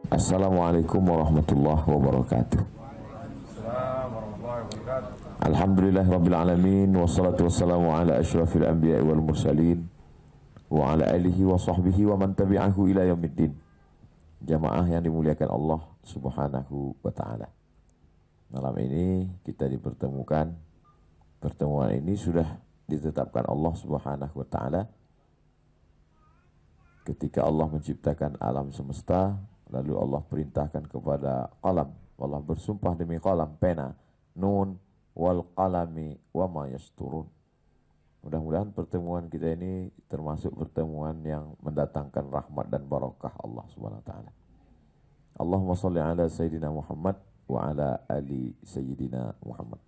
Assalamualaikum warahmatullahi wabarakatuh. Waalaikumsalam warahmatullahi wabarakatuh. Alhamdulillahirabbil alamin wassalatu wassalamu ala asyrafil anbiya'i wal mursalin wa ala alihi wa sahbihi wa man tabi'ahu ila yaumiddin. Jamaah yang dimuliakan Allah Subhanahu wa taala. Malam ini kita dipertemukan. Pertemuan ini sudah ditetapkan Allah Subhanahu wa taala ketika Allah menciptakan alam semesta. Lalu Allah perintahkan kepada qalam. Allah bersumpah demi qalam, pena, nun wal qalami wa ma yasturun. Mudah-mudahan pertemuan kita ini termasuk pertemuan yang mendatangkan rahmat dan barakah Allah Subhanahu wa taala. Allahumma shalli ala sayyidina Muhammad wa ala ali sayyidina Muhammad.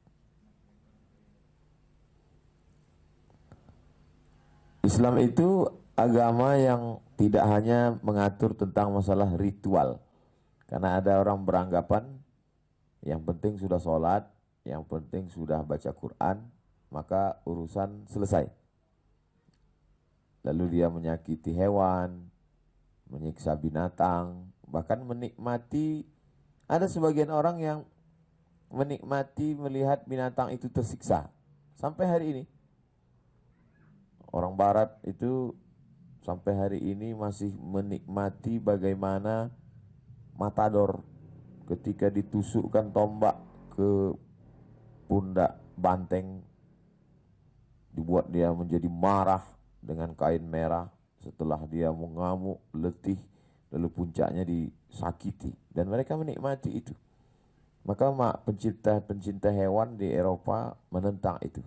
Islam itu agama yang tidak hanya mengatur tentang masalah ritual. Karena ada orang beranggapan yang penting sudah sholat, yang penting sudah baca Quran, maka urusan selesai. Lalu dia menyakiti hewan, menyiksa binatang, bahkan menikmati. Ada sebagian orang yang menikmati melihat binatang itu tersiksa. Sampai hari ini. Orang barat itu sampai hari ini masih menikmati bagaimana matador ketika ditusukkan tombak ke pundak banteng, dibuat dia menjadi marah dengan kain merah. Setelah dia mengamuk, letih, lalu puncaknya disakiti. Dan mereka menikmati itu. Maka pencinta hewan di Eropa menentang itu.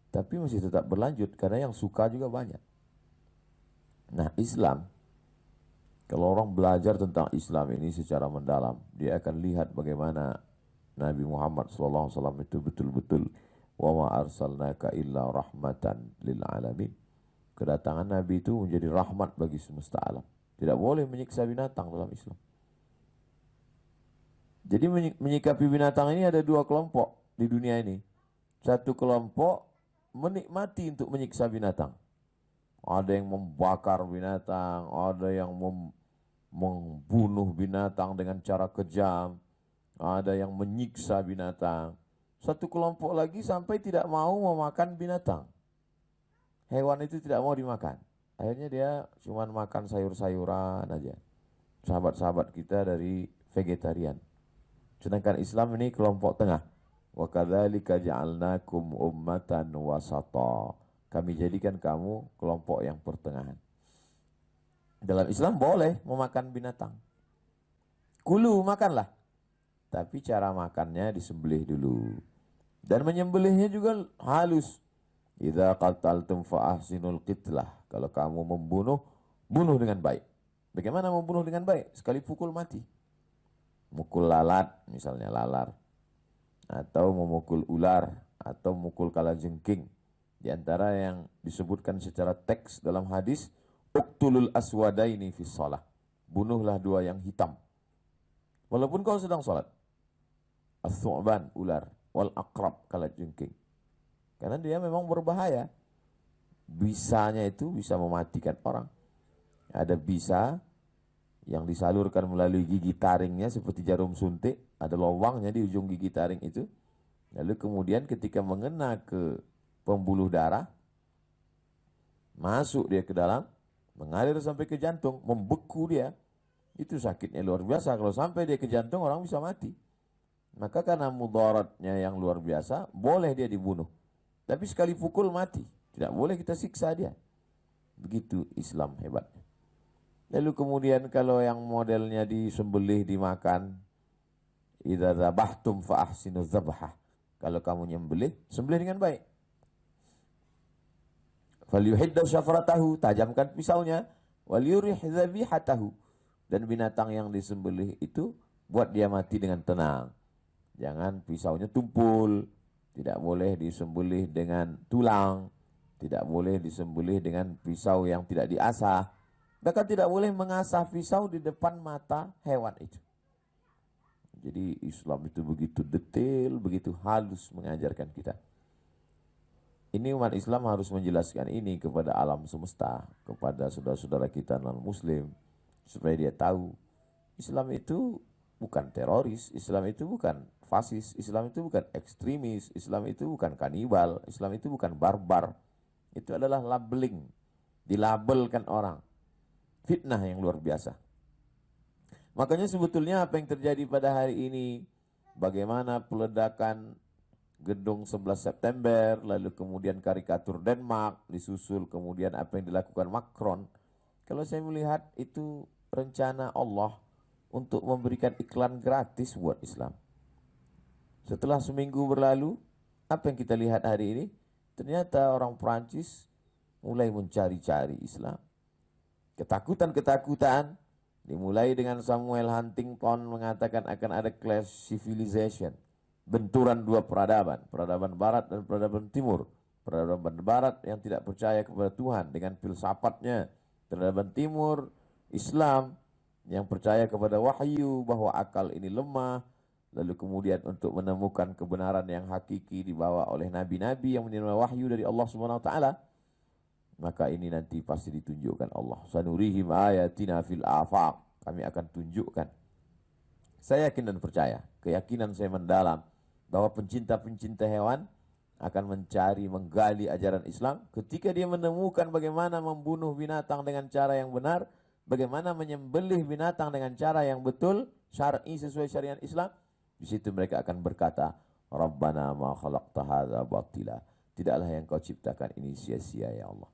Tapi masih tetap berlanjut karena yang suka juga banyak. Nah, Islam, kalau orang belajar tentang Islam ini secara mendalam, dia akan lihat bagaimana Nabi Muhammad SAW itu betul-betul wa ma arsalnaka illa rahmatan lil alamin. Kedatangan Nabi itu menjadi rahmat bagi semesta alam. Tidak boleh menyiksa binatang dalam Islam. Jadi menyikapi binatang ini ada dua kelompok di dunia ini. Satu kelompok menikmati untuk menyiksa binatang. Ada yang membakar binatang, ada yang membunuh binatang dengan cara kejam, ada yang menyiksa binatang. Satu kelompok lagi sampai tidak mau memakan binatang. Hewan itu tidak mau dimakan. Akhirnya dia cuma makan sayur-sayuran aja. Sahabat-sahabat kita dari vegetarian. Sedangkan Islam ini kelompok tengah. Wa kadzalika ja'alnakum ummatan wasata. Kami jadikan kamu kelompok yang pertengahan. Dalam Islam boleh memakan binatang. Kulu, makanlah. Tapi cara makannya disembelih dulu. Dan menyembelihnya juga halus. Idza qataltum fa ahsinul qitlah. Kalau kamu membunuh, bunuh dengan baik. Bagaimana membunuh dengan baik? Sekali pukul mati. Mukul lalat, misalnya lalar. Atau memukul ular, atau mukul kalajengking. Di antara yang disebutkan secara teks dalam hadis, uqtulul aswadaini fi shalah. Bunuhlah dua yang hitam. Walaupun kau sedang salat. As-su'ban, ular, wal aqrab, kalajengking. Karena dia memang berbahaya. Bisanya itu bisa mematikan orang. Ada bisa yang disalurkan melalui gigi taringnya seperti jarum suntik, ada lubangnya di ujung gigi taring itu. Lalu kemudian ketika mengena ke pembuluh darah, masuk dia ke dalam, mengalir sampai ke jantung, membeku dia. Itu sakitnya luar biasa. Kalau sampai dia ke jantung, orang bisa mati. Maka karena mudaratnya yang luar biasa, boleh dia dibunuh. Tapi sekali pukul mati. Tidak boleh kita siksa dia. Begitu Islam hebatnya. Lalu kemudian kalau yang modelnya disembelih dimakan, idza dzabhtum fa ahsinuz dzabhah. Kalau kamu nyembelih, sembelih dengan baik. Falyuhidda syafratahu, tajamkan pisaunya, walyurih dzabihatahu. Dan binatang yang disembelih itu buat dia mati dengan tenang. Jangan pisaunya tumpul, tidak boleh disembelih dengan tulang, tidak boleh disembelih dengan pisau yang tidak diasah. Bahkan tidak boleh mengasah pisau di depan mata hewan itu. Jadi Islam itu begitu detail, begitu halus mengajarkan kita. Ini umat Islam harus menjelaskan ini kepada alam semesta, kepada saudara-saudara kita non-muslim, supaya dia tahu Islam itu bukan teroris, Islam itu bukan fasis, Islam itu bukan ekstremis, Islam itu bukan kanibal, Islam itu bukan barbar. Itu adalah labeling, dilabelkan orang. Fitnah yang luar biasa. Makanya sebetulnya apa yang terjadi pada hari ini, bagaimana peledakan gedung 11 September, lalu kemudian karikatur Denmark, disusul kemudian apa yang dilakukan Macron. Kalau saya melihat itu rencana Allah untuk memberikan iklan gratis buat Islam. Setelah seminggu berlalu, apa yang kita lihat hari ini? Ternyata orang Perancis mulai mencari-cari Islam. Ketakutan-ketakutan dimulai dengan Samuel Huntington mengatakan akan ada clash civilization. Benturan dua peradaban, peradaban barat dan peradaban timur. Peradaban barat yang tidak percaya kepada Tuhan dengan filsafatnya. Peradaban timur, Islam yang percaya kepada wahyu bahwa akal ini lemah. Lalu kemudian untuk menemukan kebenaran yang hakiki dibawa oleh nabi-nabi yang menerima wahyu dari Allah Subhanahu wa taala. Maka ini nanti pasti ditunjukkan Allah. Sanurihim ayatina fil afaq. Kami akan tunjukkan. Saya yakin dan percaya, keyakinan saya mendalam bahwa pencinta-pencinta hewan akan mencari, menggali ajaran Islam. Ketika dia menemukan bagaimana membunuh binatang dengan cara yang benar, bagaimana menyembelih binatang dengan cara yang betul, syar'i sesuai syariat Islam, di situ mereka akan berkata, Rabbana ma khalaqta hadza batila. Tidaklah yang kau ciptakan ini sia-sia ya Allah.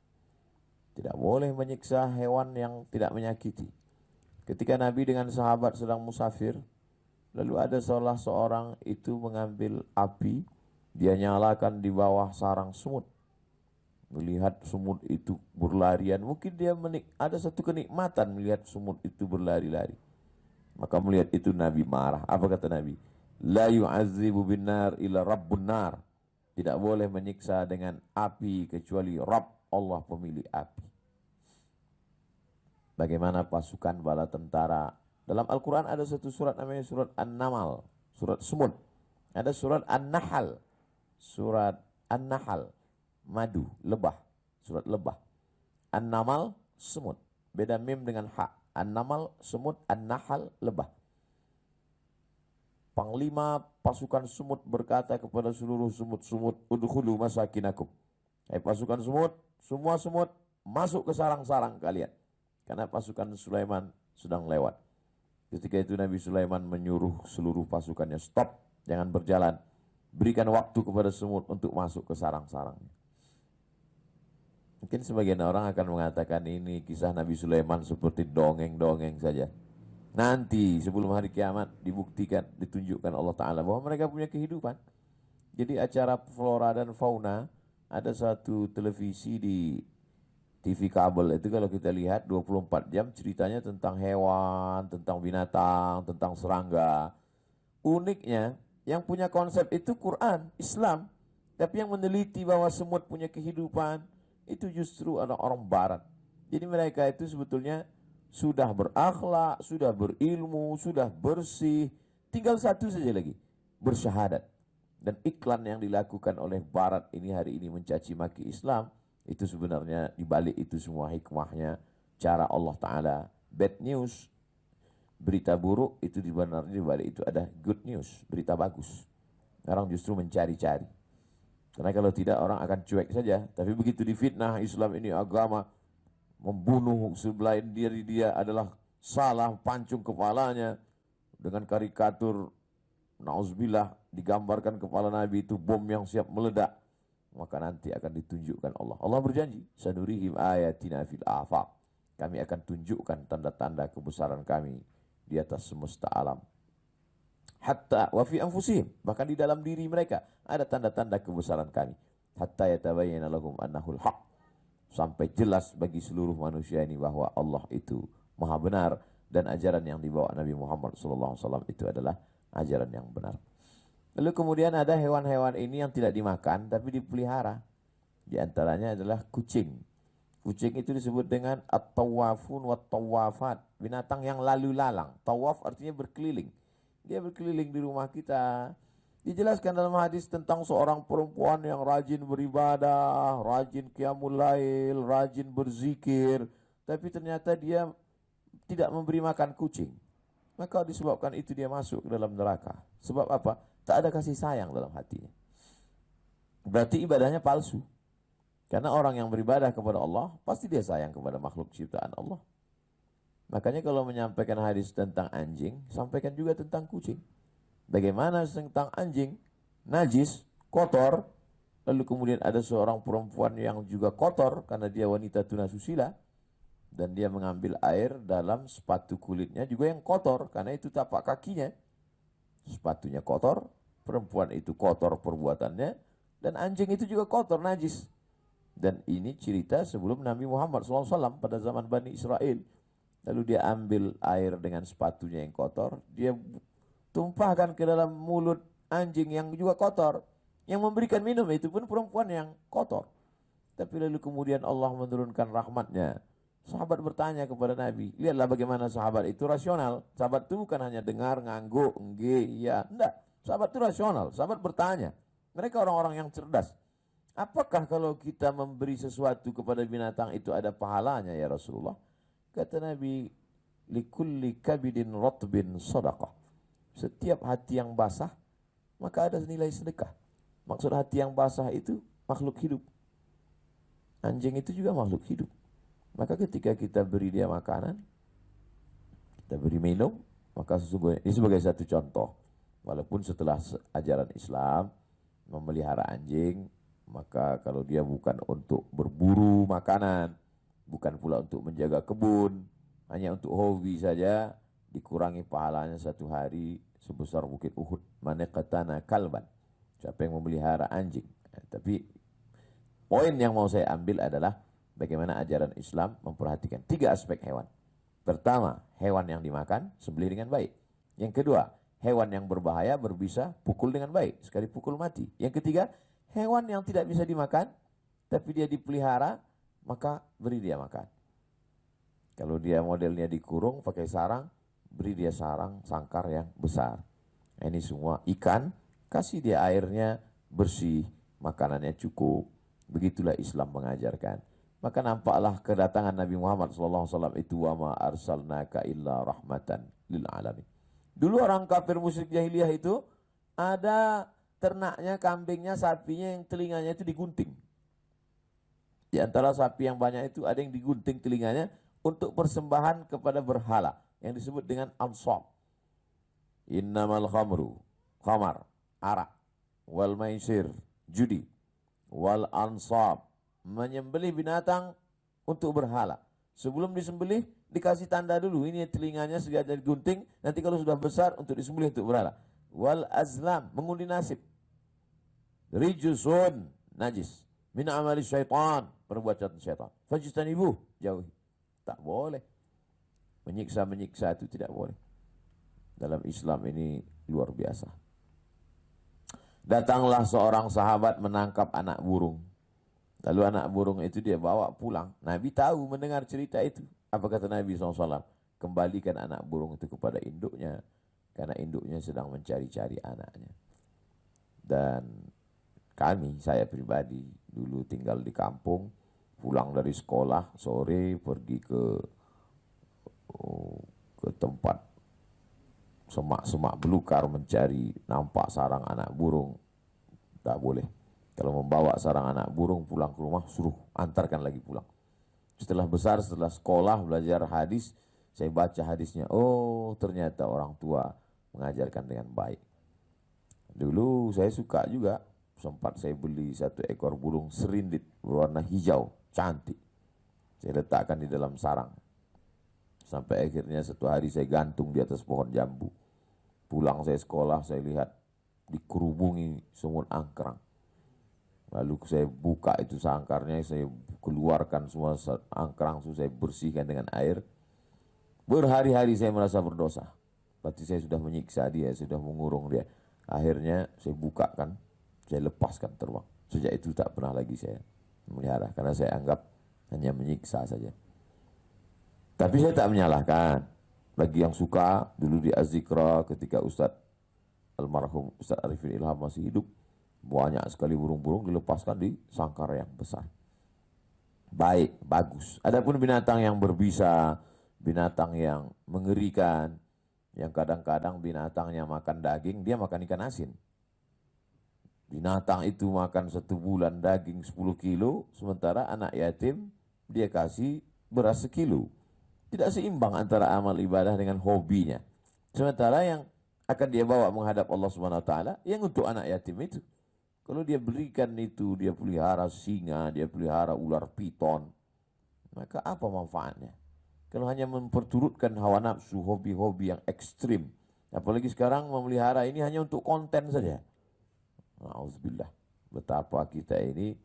Tidak boleh menyiksa hewan yang tidak menyakiti. Ketika Nabi dengan sahabat sedang musafir, lalu ada salah seorang itu mengambil api, dia nyalakan di bawah sarang semut. Melihat semut itu berlarian, mungkin dia ada satu kenikmatan melihat semut itu berlari-lari. Maka melihat itu Nabi marah. Apa kata Nabi? La yu'adzibu bin nar illa rabbun nar. Tidak boleh menyiksa dengan api kecuali Rabb, Allah pemilik api. Bagaimana pasukan bala tentara. Dalam Al-Quran ada satu surat namanya surat An-Namal, surat semut. Ada surat An-Nahl, surat An-Nahl, madu, lebah, surat lebah. An-Namal, semut. Beda mim dengan ha. An-Namal, semut, An-Nahl, lebah. Panglima pasukan semut berkata kepada seluruh semut-semut, udkhulu masakinakum. Hai pasukan semut, semua semut masuk ke sarang-sarang kalian. Karena pasukan Sulaiman sedang lewat. Ketika itu Nabi Sulaiman menyuruh seluruh pasukannya, stop, jangan berjalan. Berikan waktu kepada semut untuk masuk ke sarang-sarangnya. Mungkin sebagian orang akan mengatakan ini kisah Nabi Sulaiman seperti dongeng-dongeng saja. Nanti sebelum hari kiamat dibuktikan, ditunjukkan Allah Ta'ala bahwa mereka punya kehidupan. Jadi acara flora dan fauna, ada satu televisi di TV kabel itu kalau kita lihat 24 jam ceritanya tentang hewan, tentang binatang, tentang serangga. Uniknya yang punya konsep itu Quran, Islam. Tapi yang meneliti bahwa semut punya kehidupan itu justru ada orang barat. Jadi mereka itu sebetulnya sudah berakhlak, sudah berilmu, sudah bersih. Tinggal satu saja lagi, bersyahadat. Dan iklan yang dilakukan oleh barat ini hari ini mencaci maki Islam, itu sebenarnya dibalik itu semua hikmahnya, cara Allah Ta'ala. Bad news, berita buruk, itu sebenarnya dibalik itu ada good news, berita bagus. Orang justru mencari-cari. Karena kalau tidak orang akan cuek saja. Tapi begitu difitnah Islam ini agama, membunuh sebelah diri dia adalah salah, pancung kepalanya. Dengan karikatur, na'udzubillah, digambarkan kepala Nabi itu bom yang siap meledak. Maka nanti akan ditunjukkan Allah. Allah berjanji, sanurihim ayatina fil afaq. Kami akan tunjukkan tanda-tanda kebesaran kami di atas semesta alam. Hatta wa fi anfusihim, bahkan di dalam diri mereka ada tanda-tanda kebesaran kami. Hatta yatabayyana lahum annahul haq. Sampai jelas bagi seluruh manusia ini bahwa Allah itu maha benar dan ajaran yang dibawa Nabi Muhammad SAW itu adalah ajaran yang benar. Lalu kemudian ada hewan-hewan ini yang tidak dimakan tapi dipelihara. Di antaranya adalah kucing. Kucing itu disebut dengan at-tawafun wat-tawafat, binatang yang lalu lalang. Tawaf artinya berkeliling. Dia berkeliling di rumah kita. Dijelaskan dalam hadis tentang seorang perempuan yang rajin beribadah, rajin qiyamul lail, rajin berzikir, tapi ternyata dia tidak memberi makan kucing. maka disebabkan itu dia masuk ke dalam neraka. Sebab apa? Tak ada kasih sayang dalam hatinya. Berarti ibadahnya palsu. Karena orang yang beribadah kepada Allah, pasti dia sayang kepada makhluk ciptaan Allah. Makanya kalau menyampaikan hadis tentang anjing, sampaikan juga tentang kucing. Bagaimana tentang anjing, najis, kotor, lalu kemudian ada seorang perempuan yang juga kotor karena dia wanita tunasusila, dan dia mengambil air dalam sepatu kulitnya juga yang kotor, karena itu tapak kakinya. Sepatunya kotor, perempuan itu kotor perbuatannya, dan anjing itu juga kotor, najis. Dan ini cerita sebelum Nabi Muhammad SAW pada zaman Bani Israel. Lalu dia ambil air dengan sepatunya yang kotor, dia tumpahkan ke dalam mulut anjing yang juga kotor. Yang memberikan minum itu pun perempuan yang kotor. Tapi lalu kemudian Allah menurunkan rahmatnya. Sahabat bertanya kepada Nabi, lihatlah bagaimana sahabat itu rasional. Sahabat itu bukan hanya dengar, ngangguk, ya, enggak. Sahabat itu rasional, sahabat bertanya. Mereka orang-orang yang cerdas. Apakah kalau kita memberi sesuatu kepada binatang itu ada pahalanya ya Rasulullah? Kata Nabi, likulli kabidin rotbin sadaqah. Setiap hati yang basah, maka ada nilai sedekah. Maksud hati yang basah itu makhluk hidup. Anjing itu juga makhluk hidup. Maka ketika kita beri dia makanan, kita beri minum, maka sesungguhnya ini sebagai satu contoh. Walaupun setelah ajaran Islam memelihara anjing, maka kalau dia bukan untuk berburu makanan, bukan pula untuk menjaga kebun, hanya untuk hobi saja, dikurangi pahalanya 1 hari sebesar bukit Uhud. Manaqatana kalban. Siapa yang memelihara anjing. Tapi poin yang mau saya ambil adalah bagaimana ajaran Islam memperhatikan 3 aspek hewan. Pertama, hewan yang dimakan, sembelih dengan baik. Yang kedua, hewan yang berbahaya, berbisa, pukul dengan baik. Sekali pukul mati. Yang ketiga, hewan yang tidak bisa dimakan, tapi dia dipelihara, maka beri dia makan. Kalau dia modelnya dikurung pakai sarang, beri dia sarang sangkar yang besar. Ini semua ikan, kasih dia airnya bersih, makanannya cukup. Begitulah Islam mengajarkan. Maka nampaklah kedatangan Nabi Muhammad SAW itu, wa ma arsalnaka illa rahmatan lil alamin. Dulu orang kafir musyrik jahiliyah itu ada ternaknya, kambingnya, sapinya yang telinganya itu digunting. Di antara sapi yang banyak itu ada yang digunting telinganya untuk persembahan kepada berhala yang disebut dengan ansab. Innamal khamru, khamar, arak, wal maisir, judi, wal ansab, menyembelih binatang untuk berhala. Sebelum disembelih dikasih tanda dulu, ini telinganya segala digunting, nanti kalau sudah besar untuk disembelih untuk berhala. Wal azlam, mengundi nasib. Rijusun, najis. Min amali syaitan, perbuatan syaitan. Fajtanibuh, jauhi. Tak boleh. Menyiksa-menyiksa itu tidak boleh. Dalam Islam ini luar biasa. Datanglah seorang sahabat menangkap anak burung. Lalu anak burung itu dia bawa pulang. Nabi tahu mendengar cerita itu. Apa kata Nabi SAW? Kembalikan anak burung itu kepada induknya. Karena induknya sedang mencari-cari anaknya. Dan saya pribadi, dulu tinggal di kampung, pulang dari sekolah, sore pergi ke tempat semak-semak belukar mencari nampak sarang anak burung. Tak boleh. Kalau membawa sarang anak burung pulang ke rumah, suruh antarkan lagi pulang. Setelah besar, setelah sekolah, belajar hadis, saya baca hadisnya. Oh, ternyata orang tua mengajarkan dengan baik. Dulu saya suka juga. Sempat saya beli 1 ekor burung serindit berwarna hijau, cantik. Saya letakkan di dalam sarang. Sampai akhirnya 1 hari saya gantung di atas pohon jambu. Pulang saya sekolah, saya lihat dikerubungi semut angkrang. Lalu saya buka itu sangkarnya, saya keluarkan semua angkrang, saya bersihkan dengan air. Berhari-hari saya merasa berdosa. Berarti saya sudah menyiksa dia, sudah mengurung dia. Akhirnya saya bukakan, saya lepaskan terbang. Sejak itu tak pernah lagi saya melihara, karena saya anggap hanya menyiksa saja. Tapi saya tak menyalahkan. Bagi yang suka, dulu di Az-Zikra ketika Ustadz almarhum Ustadz Arifin Ilham masih hidup, banyak sekali burung-burung dilepaskan di sangkar yang besar. Baik, bagus. Adapun binatang yang berbisa, binatang yang mengerikan, Yang kadang-kadang binatangnya makan daging, dia makan ikan asin. Binatang itu makan 1 bulan daging 10 kilo, sementara anak yatim dia kasih beras 1 kilo. Tidak seimbang antara amal ibadah dengan hobinya. Sementara yang akan dia bawa menghadap Allah Subhanahu wa taala yang untuk anak yatim itu. Kalau dia berikan itu, dia pelihara singa, dia pelihara ular piton, maka apa manfaatnya? Kalau hanya memperturutkan hawa nafsu, hobi-hobi yang ekstrim. Apalagi sekarang memelihara ini hanya untuk konten saja. Na'udzubillah. Betapa kita ini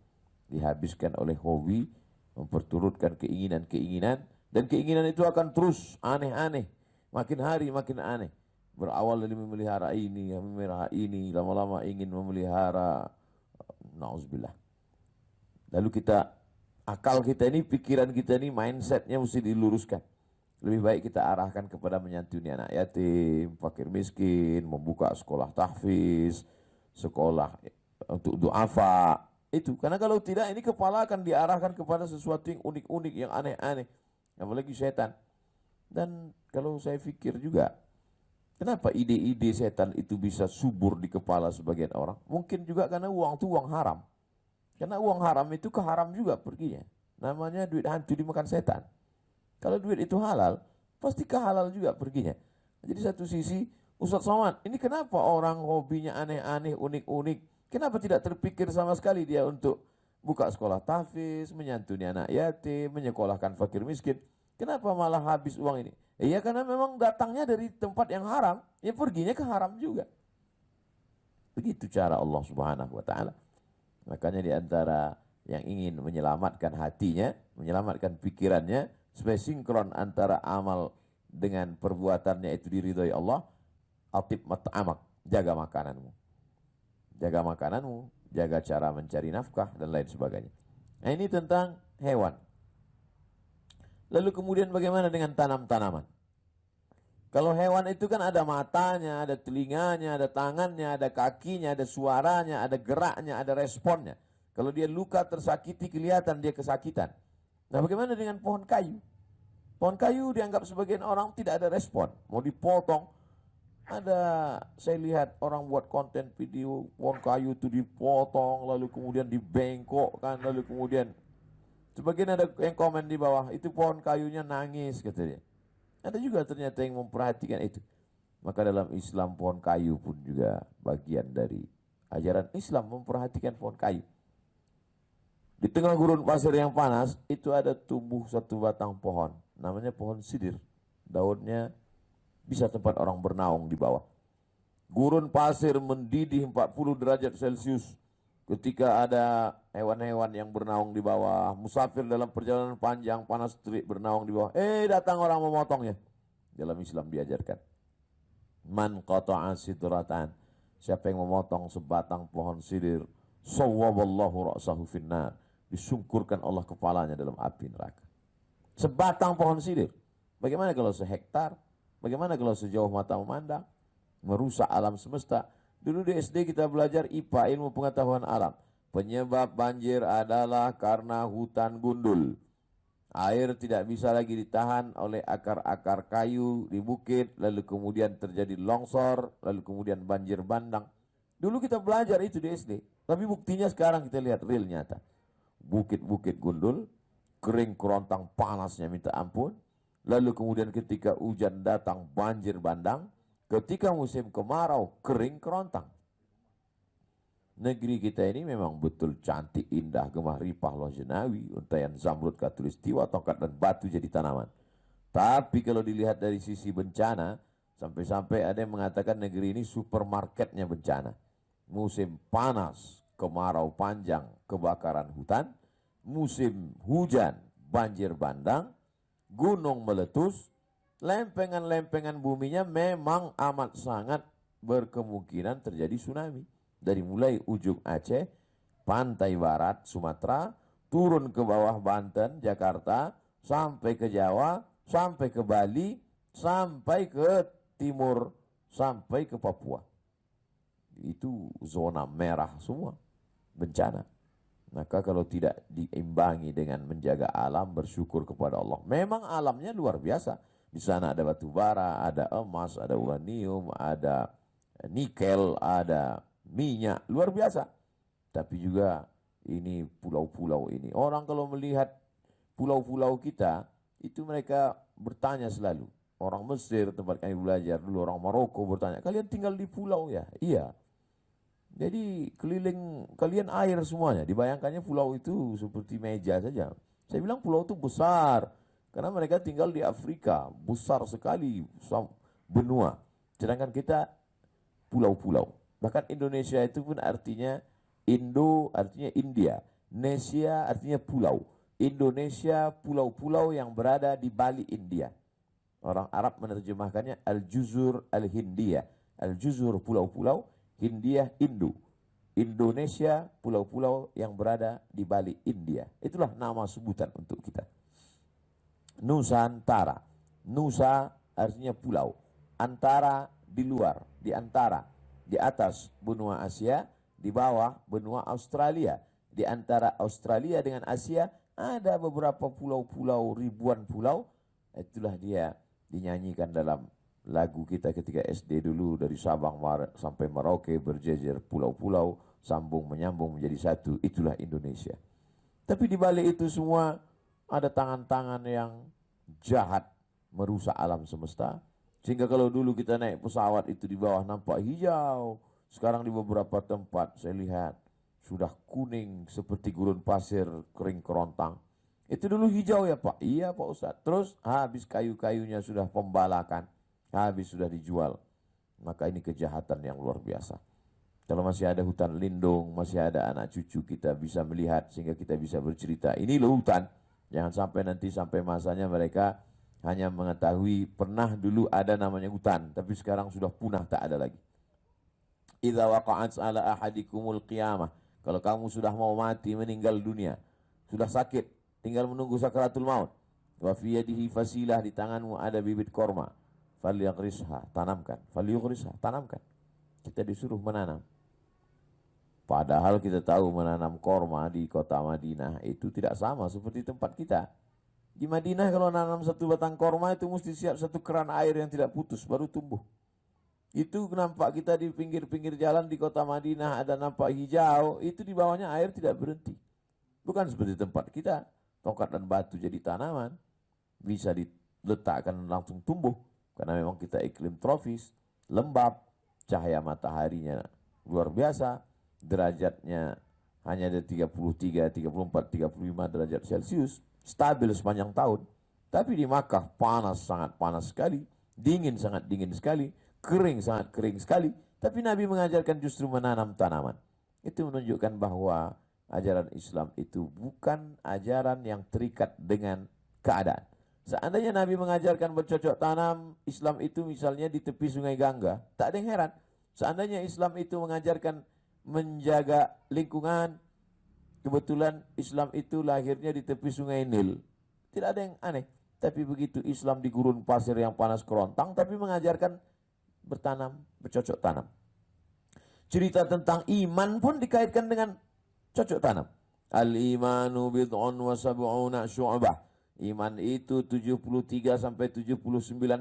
dihabiskan oleh hobi, memperturutkan keinginan-keinginan. Dan keinginan itu akan terus aneh-aneh. Makin hari makin aneh. Berawal dari memelihara ini, lama-lama ingin memelihara. Na'udzubillah. Lalu akal kita ini, pikiran kita ini, mindsetnya mesti diluruskan. Lebih baik kita arahkan kepada menyantuni anak yatim, fakir miskin, membuka sekolah tahfiz, sekolah untuk duafa. Itu, karena kalau tidak ini kepala akan diarahkan kepada sesuatu yang unik-unik, yang aneh-aneh. Apalagi setan. Dan kalau saya pikir juga, kenapa ide-ide setan itu bisa subur di kepala sebagian orang? Mungkin juga karena uang itu uang haram. Karena uang haram itu keharam juga perginya. Namanya duit hantu dimakan setan. Kalau duit itu halal, pasti kehalal juga perginya. Jadi satu sisi, Ustaz Somad, ini kenapa orang hobinya aneh-aneh, unik-unik? Kenapa tidak terpikir sama sekali dia untuk buka sekolah tahfiz, menyantuni anak yatim, menyekolahkan fakir miskin? Kenapa malah habis uang ini? Iya karena memang datangnya dari tempat yang haram, ya perginya ke haram juga. Begitu cara Allah Subhanahu wa taala. Makanya di antara yang ingin menyelamatkan hatinya, menyelamatkan pikirannya, supaya sinkron antara amal dengan perbuatannya itu diridhoi Allah, atib mat'amak, jaga makananmu. Jaga makananmu, jaga cara mencari nafkah, dan lain sebagainya. Nah ini tentang hewan. Lalu kemudian bagaimana dengan tanam-tanaman? Kalau hewan itu kan ada matanya, ada telinganya, ada tangannya, ada kakinya, ada suaranya, ada geraknya, ada responnya. Kalau dia luka, tersakiti, kelihatan dia kesakitan. Nah bagaimana dengan pohon kayu? Pohon kayu dianggap sebagian orang tidak ada respon. Mau dipotong. Saya lihat orang buat konten video, pohon kayu itu dipotong, lalu kemudian dibengkokkan, lalu kemudian sebagian ada yang komen di bawah, itu pohon kayunya nangis katanya. Ada juga ternyata yang memperhatikan itu. Maka dalam Islam pohon kayu pun juga bagian dari ajaran Islam, memperhatikan pohon kayu. Di tengah gurun pasir yang panas, itu ada tumbuh satu batang pohon. Namanya pohon sidir. Daunnya bisa tempat orang bernaung di bawah. Gurun pasir mendidih 40 derajat Celcius. Ketika ada hewan-hewan yang bernaung di bawah, musafir dalam perjalanan panjang, panas terik bernaung di bawah. Datang orang memotongnya. Dalam Islam diajarkan. Man qata'a sidratan. Siapa yang memotong sebatang pohon sidir, sawwaballahu ra'sahu finnar. Disungkurkan Allah kepalanya dalam api neraka. Sebatang pohon sidir. Bagaimana kalau sehektar? Bagaimana kalau sejauh mata memandang? Merusak alam semesta. Dulu di SD kita belajar IPA, ilmu pengetahuan alam. Penyebab banjir adalah karena hutan gundul. Air tidak bisa lagi ditahan oleh akar-akar kayu di bukit, lalu kemudian terjadi longsor, lalu kemudian banjir bandang. Dulu kita belajar itu di SD, tapi buktinya sekarang kita lihat real nyata. Bukit-bukit gundul, kering kerontang, panasnya minta ampun. Lalu kemudian ketika hujan datang banjir bandang. Ketika musim kemarau, kering kerontang. Negeri kita ini memang betul cantik, indah, gemah ripah, loh jenawi, untaian zamrud, katulistiwa, tongkat dan batu jadi tanaman. Tapi kalau dilihat dari sisi bencana, sampai-sampai ada yang mengatakan negeri ini supermarketnya bencana. Musim panas, kemarau panjang, kebakaran hutan. Musim hujan, banjir bandang, gunung meletus. Lempengan-lempengan buminya memang amat sangat berkemungkinan terjadi tsunami. Dari mulai ujung Aceh, pantai barat Sumatera, turun ke bawah Banten, Jakarta, sampai ke Jawa, sampai ke Bali, sampai ke timur, sampai ke Papua. Itu zona merah semua, bencana. Maka kalau tidak diimbangi dengan menjaga alam, bersyukur kepada Allah. Memang alamnya luar biasa. Di sana ada batu bara, ada emas, ada uranium, ada nikel, ada minyak, luar biasa. Tapi juga ini pulau-pulau ini. Orang kalau melihat pulau-pulau kita, itu mereka bertanya selalu. Orang Mesir tempat kami belajar dulu, orang Maroko bertanya, kalian tinggal di pulau ya? Iya. Jadi keliling kalian air semuanya. Dibayangkannya pulau itu seperti meja saja. Saya bilang pulau itu besar. Karena mereka tinggal di Afrika. Besar sekali benua. Sedangkan kita pulau-pulau. Bahkan Indonesia itu pun artinya Indo artinya India. Nesia artinya pulau. Indonesia pulau-pulau yang berada di Bali India. Orang Arab menerjemahkannya Al-Juzur Al-Hindiyah. Al-Juzur pulau-pulau, Hindiyah Indo. Indonesia pulau-pulau yang berada di Bali India. Itulah nama sebutan untuk kita. Nusantara. Nusa artinya pulau. Antara di luar, di antara. Di atas benua Asia, di bawah benua Australia. Di antara Australia dengan Asia ada beberapa pulau-pulau, ribuan pulau. Itulah dia dinyanyikan dalam lagu kita ketika SD dulu, dari Sabang sampai Merauke berjejer pulau-pulau, sambung menyambung menjadi satu. Itulah Indonesia. Tapi di balik itu semua ada tangan-tangan yang jahat merusak alam semesta. Sehingga kalau dulu kita naik pesawat itu di bawah nampak hijau, sekarang di beberapa tempat saya lihat sudah kuning seperti gurun pasir kering kerontang. Itu dulu hijau ya Pak? Iya Pak Ustadz. Terus habis kayu-kayunya sudah pembalakan, habis sudah dijual. Maka ini kejahatan yang luar biasa. Kalau masih ada hutan lindung, masih ada anak cucu kita bisa melihat sehingga kita bisa bercerita. Ini loh hutan. Jangan sampai nanti sampai masanya mereka hanya mengetahui pernah dulu ada namanya hutan, tapi sekarang sudah punah, tak ada lagi. Idza waqa'at ala ahadikumul qiyamah. Kalau kamu sudah mau mati, meninggal dunia, sudah sakit, tinggal menunggu sakaratul maut. Wa fi yadihi fasilah, di tanganmu ada bibit korma. Falyagrisha, tanamkan. Falyugrisha, tanamkan. Kita disuruh menanam. Padahal kita tahu menanam korma di kota Madinah itu tidak sama seperti tempat kita. Di Madinah kalau nanam satu batang korma itu mesti siap satu keran air yang tidak putus baru tumbuh. Itu nampak kita di pinggir-pinggir jalan di kota Madinah ada nampak hijau, itu di bawahnya air tidak berhenti. Bukan seperti tempat kita, tongkat dan batu jadi tanaman, bisa diletakkan langsung tumbuh. Karena memang kita iklim tropis, lembab, cahaya mataharinya luar biasa, derajatnya hanya ada 33, 34, 35 derajat Celcius, stabil sepanjang tahun. Tapi di Makkah panas, sangat panas sekali, dingin, sangat dingin sekali, kering, sangat kering sekali. Tapi Nabi mengajarkan justru menanam tanaman. Itu menunjukkan bahwa ajaran Islam itu bukan ajaran yang terikat dengan keadaan. Seandainya Nabi mengajarkan bercocok tanam, Islam itu misalnya di tepi sungai Gangga, tak ada yang heran. Seandainya Islam itu mengajarkan menjaga lingkungan, kebetulan Islam itu lahirnya di tepi sungai Nil, tidak ada yang aneh. Tapi begitu Islam di gurun pasir yang panas kerontang, tapi mengajarkan bertanam, bercocok tanam. Cerita tentang iman pun dikaitkan dengan cocok tanam. Al-imanu bid'un wa sab'una syu'bah. Iman itu 73 sampai 79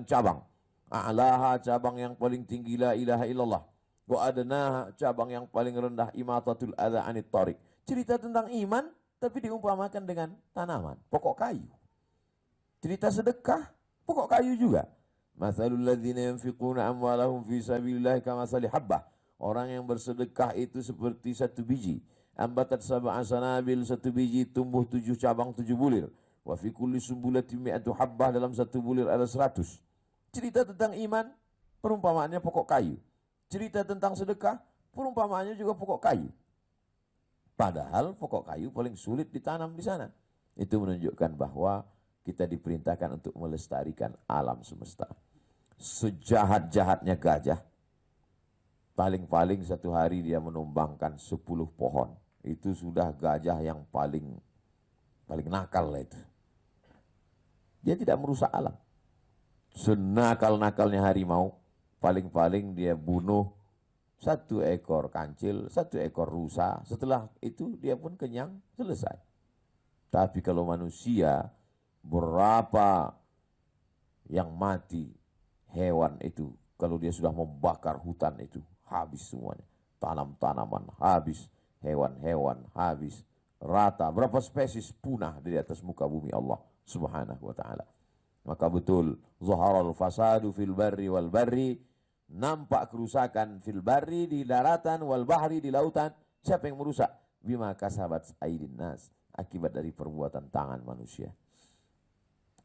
cabang. A'laha, cabang yang paling tinggi la ilaha illallah. Wa adnaha, cabang yang paling rendah imatatul adza anit tariq. Cerita tentang iman tapi diumpamakan dengan tanaman, pokok kayu. Cerita sedekah, pokok kayu juga. Matsalul ladzina yunfiquna amwalahum fi sabilillah kamatsali habbah. Orang yang bersedekah itu seperti satu biji. Ambatat sab'a sanabil, satu biji tumbuh 7 cabang 7 bulir. Wa fi kulli sumbulatin mi'atu habbah, dalam satu bulir ada 100. Cerita tentang iman, perumpamaannya pokok kayu. Cerita tentang sedekah, perumpamaannya juga pokok kayu. Padahal pokok kayu paling sulit ditanam di sana. Itu menunjukkan bahwa kita diperintahkan untuk melestarikan alam semesta. Sejahat-jahatnya gajah, paling-paling satu hari dia menumbangkan 10 pohon. Itu sudah gajah yang paling nakal lah itu. Dia tidak merusak alam. Senakal-nakalnya harimau, paling-paling dia bunuh 1 ekor kancil, 1 ekor rusa. Setelah itu dia pun kenyang, selesai. Tapi kalau manusia berapa yang mati hewan itu. Kalau dia sudah membakar hutan itu, habis semuanya. Tanam-tanaman habis, hewan-hewan habis, rata. Berapa spesies punah di atas muka bumi Allah Subhanahu wa taala. Maka betul, zaharal fasadu fil barri wal barri, nampak kerusakan fil barri di daratan, wal bahri di lautan. Siapa yang merusak? Bima kasabat aydin nas, akibat dari perbuatan tangan manusia.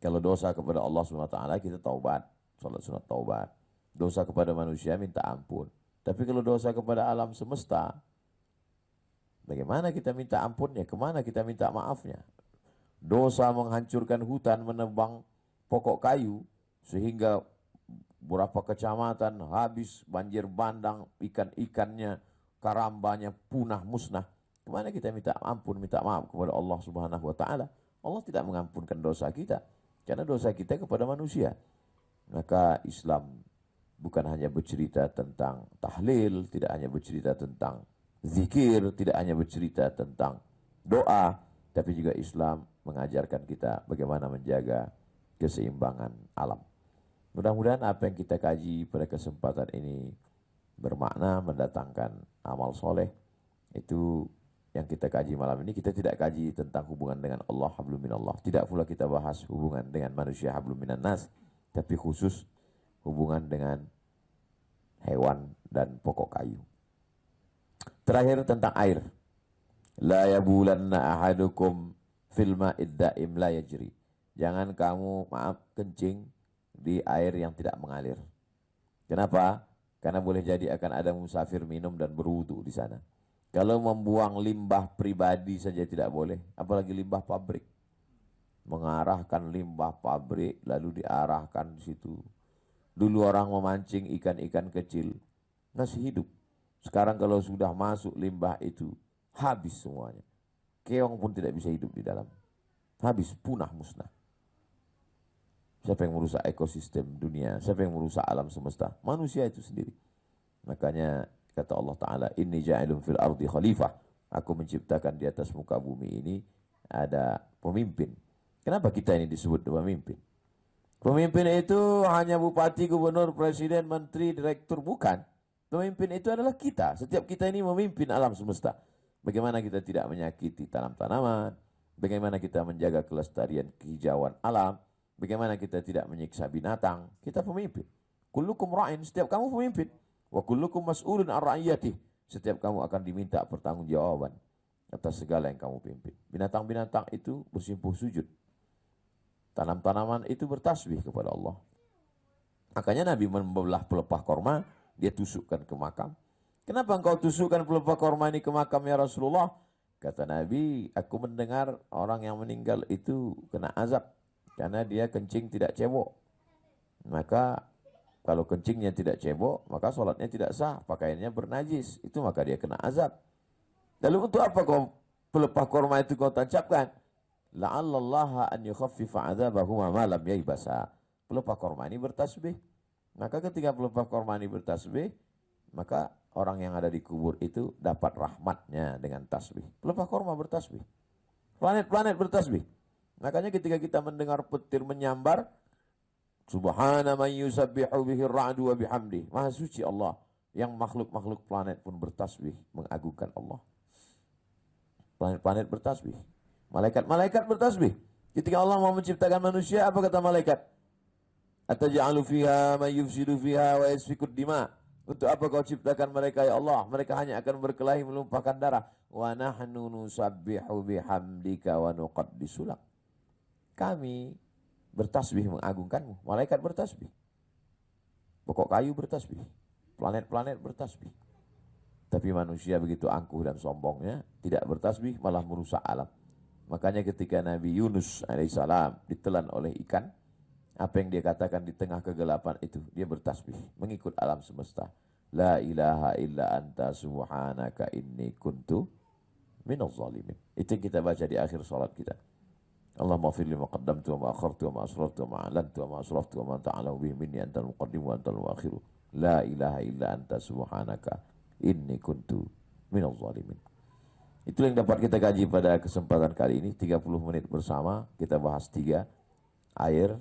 Kalau dosa kepada Allah Subhanahu wa taala kita taubat, salat sunat taubat. Dosa kepada manusia minta ampun. Tapi kalau dosa kepada alam semesta, bagaimana kita minta ampunnya? Kemana kita minta maafnya? Dosa menghancurkan hutan, menebang pokok kayu, sehingga beberapa kecamatan habis, banjir bandang, ikan-ikannya, karambanya punah, musnah. Kemana kita minta ampun, minta maaf kepada Allah Subhanahu wa taala? Allah tidak mengampunkan dosa kita, karena dosa kita kepada manusia. Maka Islam bukan hanya bercerita tentang tahlil, tidak hanya bercerita tentang zikir, tidak hanya bercerita tentang doa, tapi juga Islam mengajarkan kita bagaimana menjaga keseimbangan alam. Mudah-mudahan apa yang kita kaji pada kesempatan ini bermakna, mendatangkan amal soleh. Itu yang kita kaji malam ini. Kita tidak kaji tentang hubungan dengan Allah, hablum minallah. Tidak pula kita bahas hubungan dengan manusia, hablum minan nas, tapi khusus hubungan dengan hewan dan pokok kayu. Terakhir tentang air. La yabulanna ahadukum fil ma'id da'im la yajri. Jangan kamu kencing di air yang tidak mengalir. Kenapa? Karena boleh jadi akan ada musafir minum dan berwudu di sana. Kalau membuang limbah pribadi saja tidak boleh, apalagi limbah pabrik. Mengarahkan limbah pabrik lalu diarahkan di situ. Dulu orang memancing ikan-ikan kecil, masih hidup. Sekarang kalau sudah masuk limbah itu, habis semuanya. Keong pun tidak bisa hidup di dalam. Habis, punah, musnah. Siapa yang merusak ekosistem dunia? Siapa yang merusak alam semesta? Manusia itu sendiri. Makanya kata Allah Ta'ala, Inni ja'ilun fil ardi khalifah. Aku menciptakan di atas muka bumi ini ada pemimpin. Kenapa kita ini disebut pemimpin? Pemimpin itu hanya bupati, gubernur, presiden, menteri, direktur, bukan. Pemimpin itu adalah kita. Setiap kita ini memimpin alam semesta. Bagaimana kita tidak menyakiti tanam-tanaman, bagaimana kita menjaga kelestarian kehijauan alam, bagaimana kita tidak menyiksa binatang. Kita pemimpin. Kullukum ra'in, setiap kamu pemimpin. Wa kullukum mas'ulun an ra'iyatih. Setiap kamu akan diminta pertanggungjawaban atas segala yang kamu pimpin. Binatang-binatang itu bersimpuh sujud. Tanam-tanaman itu bertasbih kepada Allah. Makanya Nabi membelah pelepah korma, dia tusukkan ke makam. Kenapa engkau tusukkan pelepah korma ini ke makam ya Rasulullah? Kata Nabi, aku mendengar orang yang meninggal itu kena azab karena dia kencing tidak cebok. Maka kalau kencingnya tidak cebok, maka sholatnya tidak sah, pakaiannya bernajis. Itu maka dia kena azab. Lalu untuk apa kau pelepah korma itu kau tancapkan? La'allallaha an yukhaffifa 'adzabahu ma lam yaibasa. Pelepah korma ini bertasbih. Maka ketika pelepah korma ini bertasbih, maka orang yang ada di kubur itu dapat rahmatnya dengan tasbih. Pelepah korma bertasbih. Planet-planet bertasbih. Makanya ketika kita mendengar petir menyambar, Subhana man yusabbihu bihi ar-ra'du wa bihamdi. Maha suci Allah. Yang makhluk-makhluk planet pun bertasbih, mengagungkan Allah. Planet-planet bertasbih. Malaikat-malaikat bertasbih. Ketika Allah mau menciptakan manusia, apa kata malaikat? Ataj'alu fiha man yufsidu fiha wa yasfikud dima. Untuk apa kau ciptakan mereka ya Allah? Mereka hanya akan berkelahi melumpahkan darah. Wa nahnu nusabbihu bihamdika wa nuqaddisu lak. Kami bertasbih mengagungkanmu. Malaikat bertasbih. Pokok kayu bertasbih. Planet-planet bertasbih. Tapi manusia begitu angkuh dan sombongnya, tidak bertasbih, malah merusak alam. Makanya ketika Nabi Yunus alaihissalam ditelan oleh ikan, apa yang dia katakan di tengah kegelapan itu? Dia bertasbih, mengikut alam semesta. La ilaha illa anta subhanaka inni kuntu minaz zalimin. Itu yang kita baca di akhir salat kita. Allahumma firli ma qaddamtu wa ma akhartu wa ma asrartu wa ma a'lantu wa ma asraftu wa ma ta'alahu bihi minni antal muqaddim wa antal muakhiru. La ilaha illa anta subhanaka inni kuntu minaz zalimin. Itu yang dapat kita kaji pada kesempatan kali ini. 30 menit bersama kita bahas 3. Air,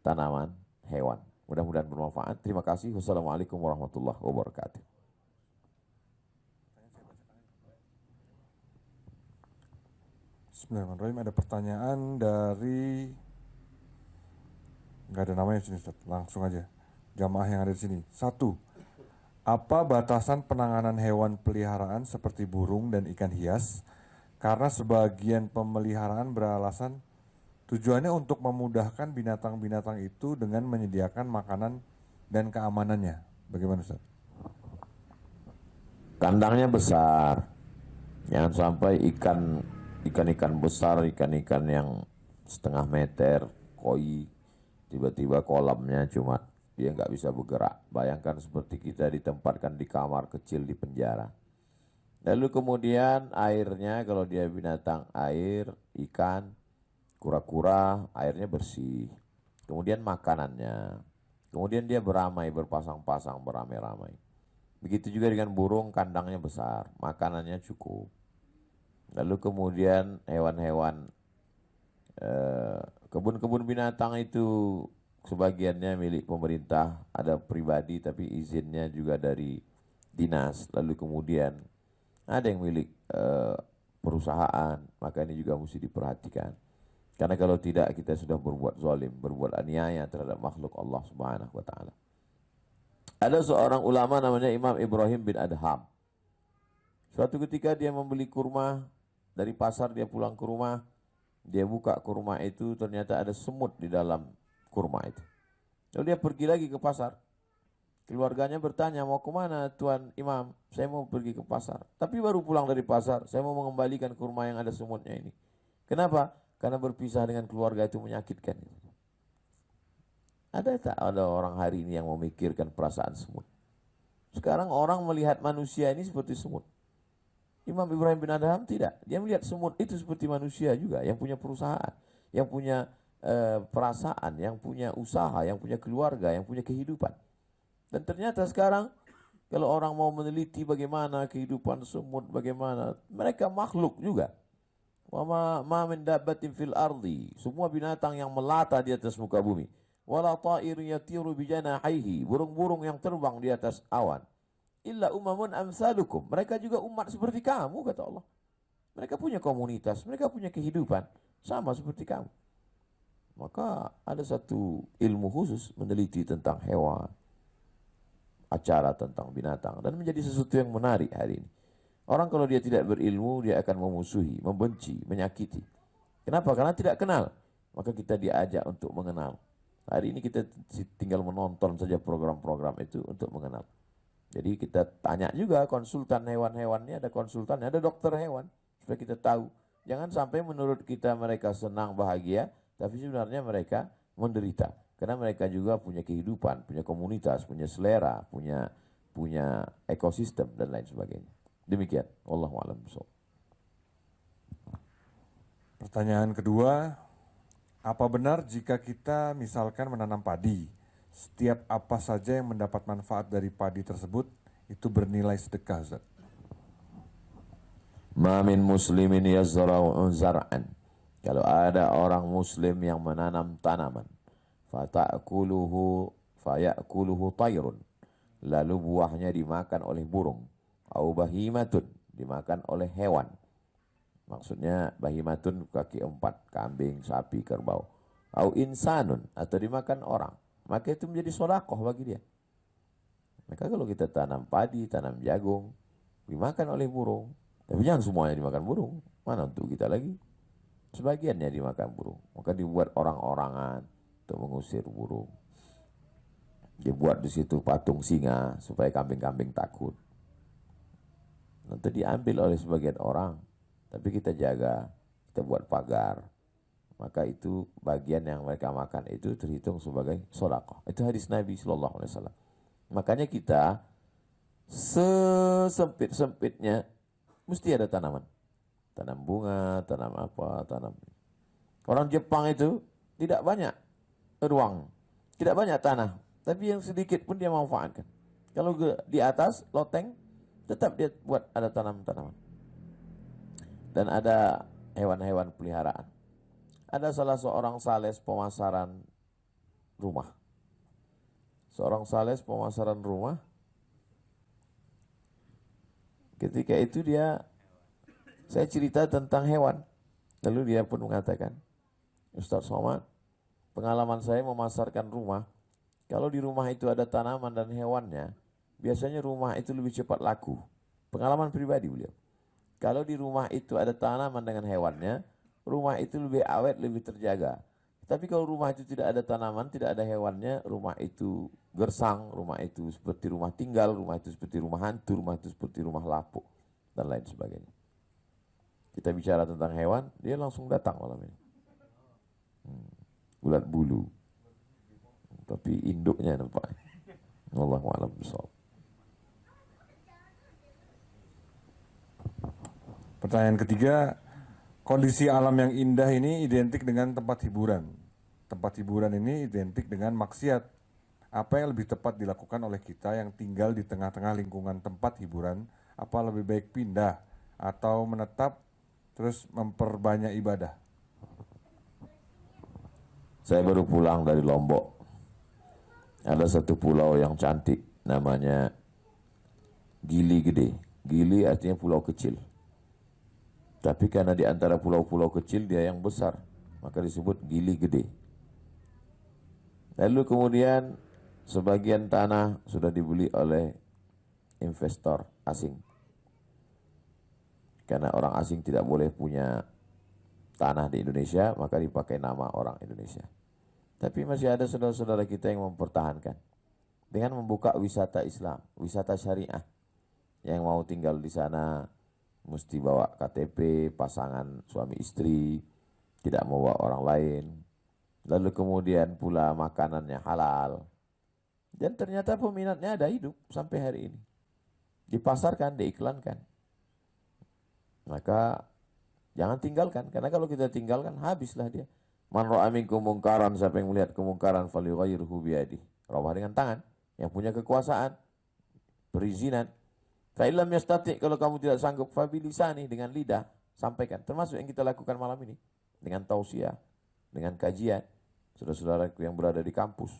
tanaman, hewan. Mudah-mudahan bermanfaat. Terima kasih. Wassalamualaikum warahmatullahi wabarakatuh. Bismillahirrahmanirrahim. Ada pertanyaan dari, nggak ada namanya di sini Ustaz. Langsung aja. Jamaah yang ada di sini. 1. Apa batasan penanganan hewan peliharaan seperti burung dan ikan hias? Karena sebagian pemeliharaan beralasan tujuannya untuk memudahkan binatang-binatang itu dengan menyediakan makanan dan keamanannya. Bagaimana Ustaz? Kandangnya besar. Jangan sampai ikan-ikan besar, ikan-ikan yang setengah meter, koi, tiba-tiba kolamnya cuma dia nggak bisa bergerak. Bayangkan seperti kita ditempatkan di kamar kecil di penjara. Lalu kemudian airnya, kalau dia binatang air, ikan, kura-kura, airnya bersih. Kemudian makanannya. Kemudian dia beramai, berpasang-pasang, beramai-ramai. Begitu juga dengan burung, kandangnya besar, makanannya cukup. Lalu kemudian hewan-hewan, kebun-kebun binatang itu sebagiannya milik pemerintah, ada pribadi tapi izinnya juga dari dinas. Lalu kemudian ada yang milik perusahaan, maka ini juga mesti diperhatikan. Karena kalau tidak kita sudah berbuat zalim, berbuat aniaya terhadap makhluk Allah Subhanahu wa taala. Ada seorang ulama namanya Imam Ibrahim bin Adham. Suatu ketika dia membeli kurma dari pasar, dia pulang ke rumah, dia buka kurma itu, ternyata ada semut di dalam kurma itu. Lalu dia pergi lagi ke pasar. Keluarganya bertanya, mau kemana Tuan Imam? Saya mau pergi ke pasar. Tapi baru pulang dari pasar, saya mau mengembalikan kurma yang ada semutnya ini. Kenapa? Karena berpisah dengan keluarga itu menyakitkan. Ada tak ada orang hari ini yang memikirkan perasaan semut? Sekarang orang melihat manusia ini seperti semut. Imam Ibrahim bin Adham tidak. Dia melihat semut itu seperti manusia juga, yang punya perusahaan, yang punya perasaan, yang punya usaha, yang punya keluarga, yang punya kehidupan. Dan ternyata sekarang kalau orang mau meneliti bagaimana kehidupan semut, bagaimana mereka makhluk juga. Wa ma min dabbatin fil ardi, semua binatang yang melata di atas muka bumi. Wala ta'irun yatiru bijanahihi, burung-burung yang terbang di atas awan. Illa umamun amsalukum, mereka juga umat seperti kamu, kata Allah. Mereka punya komunitas, mereka punya kehidupan sama seperti kamu. Maka ada satu ilmu khusus meneliti tentang hewan, acara tentang binatang, dan menjadi sesuatu yang menarik hari ini. Orang kalau dia tidak berilmu, dia akan memusuhi, membenci, menyakiti. Kenapa? Karena tidak kenal. Maka kita diajak untuk mengenal. Hari ini kita tinggal menonton saja program-program itu untuk mengenal. Jadi kita tanya juga konsultan hewan-hewannya, ada konsultannya, ada dokter hewan, supaya kita tahu. Jangan sampai menurut kita mereka senang, bahagia, tapi sebenarnya mereka menderita. Karena mereka juga punya kehidupan, punya komunitas, punya selera, punya ekosistem, dan lain sebagainya. Demikian. Wallahu a'lam bishawab. Pertanyaan kedua, apa benar jika kita misalkan menanam padi, setiap apa saja yang mendapat manfaat dari padi tersebut itu bernilai sedekah, Ustaz? Ma min muslimin yazra'u zar'an. Kalau ada orang muslim yang menanam tanaman, fayakuluhu tayrun, lalu buahnya dimakan oleh burung, au bahimatun, dimakan oleh hewan. Maksudnya bahimatun kaki 4, kambing, sapi, kerbau. Au insanun, atau dimakan orang. Maka itu menjadi sedekah bagi dia. Maka kalau kita tanam padi, tanam jagung, dimakan oleh burung. Tapi jangan semuanya dimakan burung. Mana untuk kita lagi? Sebagiannya dimakan burung. Maka dibuat orang-orangan untuk mengusir burung. Dibuat di situ patung singa supaya kambing-kambing takut. Nanti diambil oleh sebagian orang. Tapi kita jaga, kita buat pagar. Maka itu bagian yang mereka makan itu terhitung sebagai sedekah. Itu hadis Nabi sallallahu alaihi wasallam. Makanya kita sesempit-sempitnya mesti ada tanaman. Tanam bunga, tanam apa, tanam. Orang Jepang itu tidak banyak ruang, tidak banyak tanah, tapi yang sedikit pun dia manfaatkan. Kalau di atas loteng tetap dia buat ada tanam-tanaman. Dan ada hewan-hewan peliharaan. Ada salah seorang sales pemasaran rumah. seorang sales pemasaran rumah. Ketika itu saya cerita tentang hewan. Lalu dia pun mengatakan, Ustaz Somad, pengalaman saya memasarkan rumah, kalau di rumah itu ada tanaman dan hewannya, biasanya rumah itu lebih cepat laku. Pengalaman pribadi beliau. Kalau di rumah itu ada tanaman dengan hewannya, rumah itu lebih awet, lebih terjaga. Tapi kalau rumah itu tidak ada tanaman, tidak ada hewannya, rumah itu gersang, rumah itu seperti rumah tinggal, rumah itu seperti rumah hantu, rumah itu seperti rumah lapuk, dan lain sebagainya. Kita bicara tentang hewan, dia langsung datang malam ini. Ulat bulu. Tapi induknya nampak. Wallahu a'lam bishawab. Pertanyaan ketiga, kondisi alam yang indah ini identik dengan tempat hiburan. Tempat hiburan ini identik dengan maksiat. Apa yang lebih tepat dilakukan oleh kita yang tinggal di tengah-tengah lingkungan tempat hiburan? Apa lebih baik pindah atau menetap terus memperbanyak ibadah? Saya baru pulang dari Lombok. Ada satu pulau yang cantik, namanya Gili Gede. Gili artinya pulau kecil. Tapi karena di antara pulau-pulau kecil dia yang besar, maka disebut Gili Gede. Lalu kemudian sebagian tanah sudah dibeli oleh investor asing. Karena orang asing tidak boleh punya tanah di Indonesia, maka dipakai nama orang Indonesia. Tapi masih ada saudara-saudara kita yang mempertahankan dengan membuka wisata Islam, wisata syariah. Yang mau tinggal di sana mesti bawa KTP, pasangan suami istri, tidak mau bawa orang lain. Lalu kemudian pula makanannya halal. Dan ternyata peminatnya ada hidup sampai hari ini. Dipasarkan, diiklankan. Maka jangan tinggalkan, karena kalau kita tinggalkan habislah dia. Man ra'a minkum mungkaran, siapa yang melihat kemungkaran falyughayyirhu biyadihi. Rawah dengan tangan, yang punya kekuasaan, perizinan. Fa illam yastati', kalau kamu tidak sanggup, fa bilisani, dengan lidah, sampaikan. Termasuk yang kita lakukan malam ini dengan tausiah, dengan kajian. Saudara-saudaraku yang berada di kampus,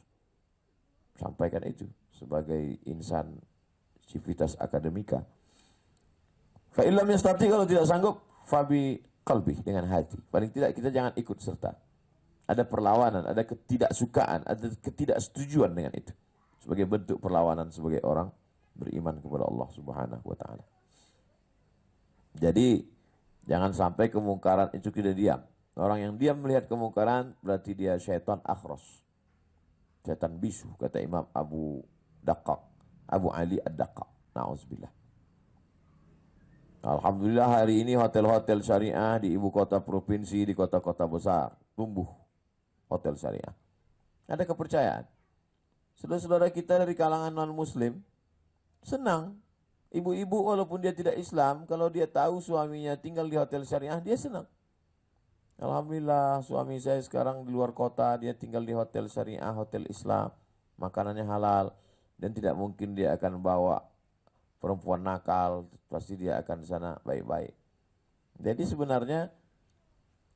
sampaikan itu sebagai insan civitas akademika. Fa illam yastati, kalau tidak sanggup, fa bi qalbi, dengan hati. Paling tidak kita jangan ikut serta. Ada perlawanan, ada ketidaksukaan, ada ketidaksetujuan dengan itu. Sebagai bentuk perlawanan sebagai orang beriman kepada Allah Subhanahu wa taala. Jadi jangan sampai kemungkaran itu kita diam. Orang yang diam melihat kemungkaran berarti dia syaitan akhros. Syaitan bisu, kata Imam Abu Ali Ad-Daqqaq. Na'udzubillah. Alhamdulillah hari ini hotel-hotel syariah di ibu kota provinsi, di kota-kota besar, tumbuh hotel syariah. Ada kepercayaan. Saudara-saudara kita dari kalangan non-muslim senang. Ibu-ibu walaupun dia tidak Islam, kalau dia tahu suaminya tinggal di hotel syariah, dia senang. Alhamdulillah suami saya sekarang di luar kota, dia tinggal di hotel syariah, hotel Islam. Makanannya halal dan tidak mungkin dia akan bawa perempuan nakal, pasti dia akan di sana baik-baik. Jadi sebenarnya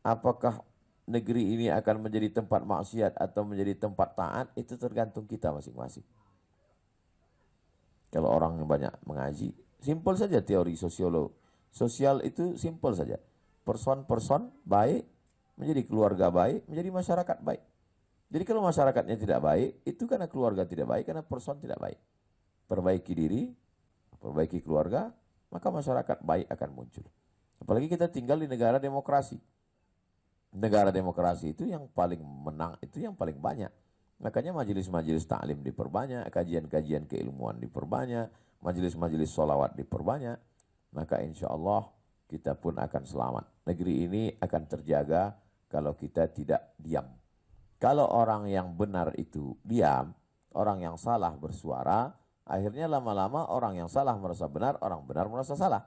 apakah negeri ini akan menjadi tempat maksiat atau menjadi tempat taat, itu tergantung kita masing-masing. Kalau orang yang banyak mengaji, simpel saja teori sosial itu simpel saja. Person baik, menjadi keluarga baik, menjadi masyarakat baik. Jadi kalau masyarakatnya tidak baik, itu karena keluarga tidak baik, karena person tidak baik. Perbaiki diri, perbaiki keluarga, maka masyarakat baik akan muncul. Apalagi kita tinggal di negara demokrasi. Negara demokrasi itu yang paling menang, itu yang paling banyak. Makanya majelis-majelis taklim diperbanyak, kajian-kajian keilmuan diperbanyak, majelis-majelis sholawat diperbanyak. Maka insya Allah kita pun akan selamat. Negeri ini akan terjaga kalau kita tidak diam. Kalau orang yang benar itu diam, orang yang salah bersuara, akhirnya lama-lama orang yang salah merasa benar, orang benar merasa salah.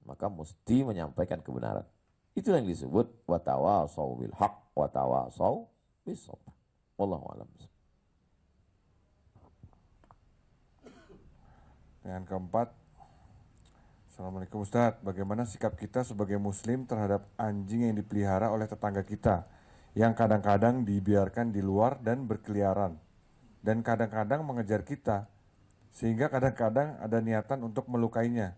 Maka mesti menyampaikan kebenaran. Itu yang disebut watawasau bil haq, watawasau bis sabr. Wallahu a'lam. Yang keempat, Assalamualaikum Ustadz, bagaimana sikap kita sebagai muslim terhadap anjing yang dipelihara oleh tetangga kita yang kadang-kadang dibiarkan di luar dan berkeliaran? dan kadang-kadang mengejar kita, sehingga kadang-kadang ada niatan untuk melukainya,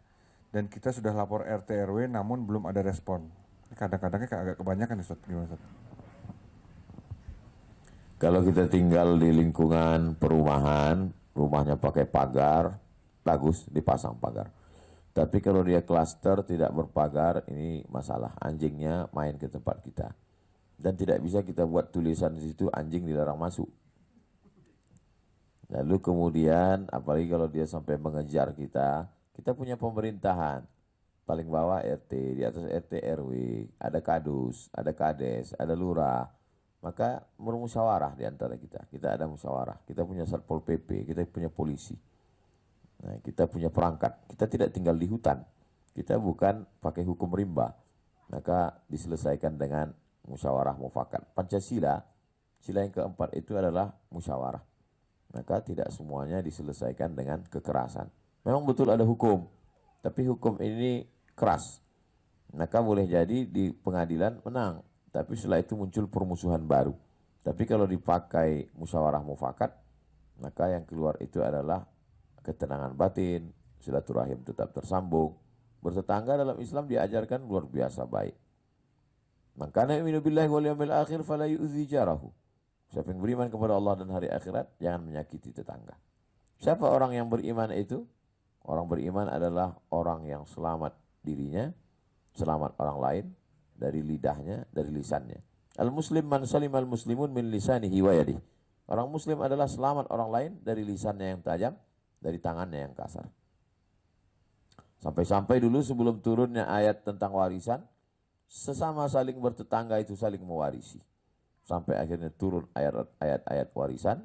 dan kita sudah lapor RT RW namun belum ada respon. Kadang-kadangnya agak kebanyakan, Ustaz. Gimana, Ustaz? Kalau kita tinggal di lingkungan perumahan, rumahnya pakai pagar, bagus dipasang pagar. Tapi kalau dia klaster tidak berpagar, ini masalah. Anjingnya main ke tempat kita. Dan tidak bisa kita buat tulisan di situ anjing dilarang masuk. Lalu kemudian, apalagi kalau dia sampai mengejar kita punya pemerintahan. Paling bawah RT, di atas RT RW, ada kadus, ada kades, ada lurah. Maka bermusyawarah di antara kita. Kita ada musyawarah. Kita punya Satpol PP, kita punya polisi. Nah, kita punya perangkat. Kita tidak tinggal di hutan. Kita bukan pakai hukum rimba. Maka diselesaikan dengan musyawarah mufakat. Pancasila, sila yang keempat itu adalah musyawarah. Maka tidak semuanya diselesaikan dengan kekerasan. Memang betul ada hukum, tapi hukum ini keras. Maka boleh jadi di pengadilan menang, tapi setelah itu muncul permusuhan baru. Tapi kalau dipakai musyawarah mufakat, maka yang keluar itu adalah ketenangan batin, silaturahim tetap tersambung. Bertetangga dalam Islam diajarkan luar biasa baik. Maka yu'minu billahi wal yawmil akhir fala yu'zi jarahu. Siapa yang beriman kepada Allah dan hari akhirat, jangan menyakiti tetangga. Siapa orang yang beriman itu? Orang beriman adalah orang yang selamat dirinya, selamat orang lain, dari lidahnya, dari lisannya. Al-muslim man salim al-muslimun min lisanihi wa yadih. Orang muslim adalah selamat orang lain dari lisannya yang tajam, dari tangannya yang kasar. Sampai-sampai dulu sebelum turunnya ayat tentang warisan, sesama saling bertetangga itu saling mewarisi. Sampai akhirnya turun ayat-ayat warisan,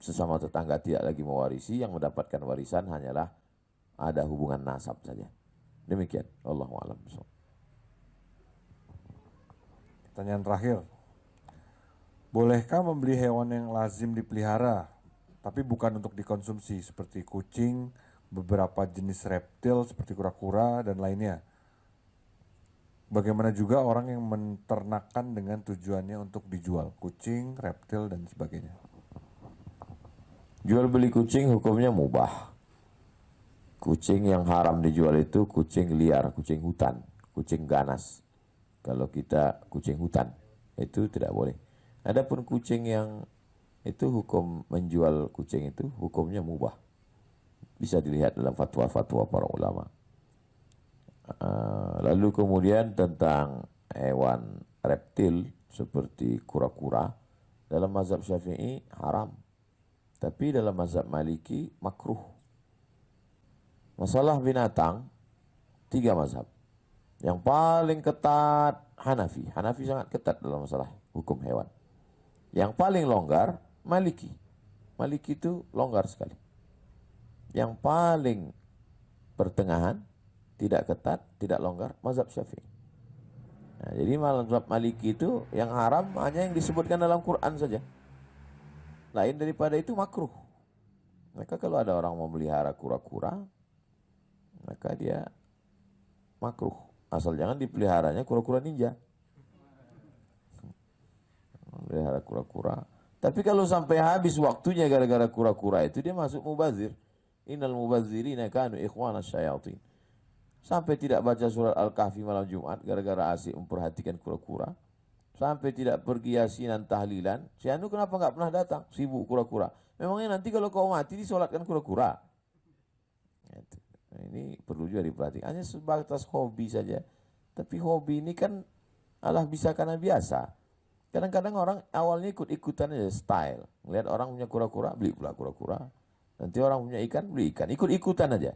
sesama tetangga tidak lagi mewarisi, yang mendapatkan warisan hanyalah ada hubungan nasab saja. Demikian, Allahu a'lam. Pertanyaan terakhir. Bolehkah membeli hewan yang lazim dipelihara, tapi bukan untuk dikonsumsi, seperti kucing, beberapa jenis reptil seperti kura-kura, dan lainnya? Bagaimana juga orang yang menternakkan dengan tujuannya untuk dijual, kucing, reptil, dan sebagainya? Jual beli kucing hukumnya mubah. Kucing yang haram dijual itu kucing liar, kucing hutan, kucing ganas. Kalau kita kucing hutan, itu tidak boleh. Adapun kucing yang itu hukum menjual kucing itu hukumnya mubah. Bisa dilihat dalam fatwa-fatwa para ulama. Lalu kemudian tentang hewan reptil seperti kura-kura, dalam mazhab Syafi'i haram, tapi dalam mazhab Maliki makruh. Masalah binatang 3 mazhab. Yang paling ketat Hanafi. Hanafi sangat ketat dalam masalah hukum hewan. Yang paling longgar Maliki. Maliki itu longgar sekali. Yang paling pertengahan, tidak ketat, tidak longgar, mazhab Syafi'i. Nah, jadi mazhab Maliki itu yang haram hanya yang disebutkan dalam Quran saja. Lain daripada itu makruh. Maka kalau ada orang memelihara kura-kura, maka dia makruh. Asal jangan dipeliharanya kura-kura ninja. Memelihara kura-kura. Tapi kalau sampai habis waktunya gara-gara kura-kura itu, dia masuk mubazir. Innal mubazirina kanu ikhwanas syayatin. Sampai tidak baca surat Al-Kahfi malam Jumat gara-gara asik memperhatikan kura-kura. Sampai tidak pergi yasinan tahlilan. Si Anu kenapa nggak pernah datang? Sibuk kura-kura. Memangnya nanti kalau kau mati disolatkan kura-kura? Nah, ini perlu juga diperhatikan. Hanya sebatas hobi saja. Tapi hobi ini kan Allah bisa karena biasa. Kadang-kadang orang awalnya ikut-ikutan aja style. Melihat orang punya kura-kura, beli pula kura-kura. Nanti orang punya ikan, beli ikan. Ikut-ikutan aja.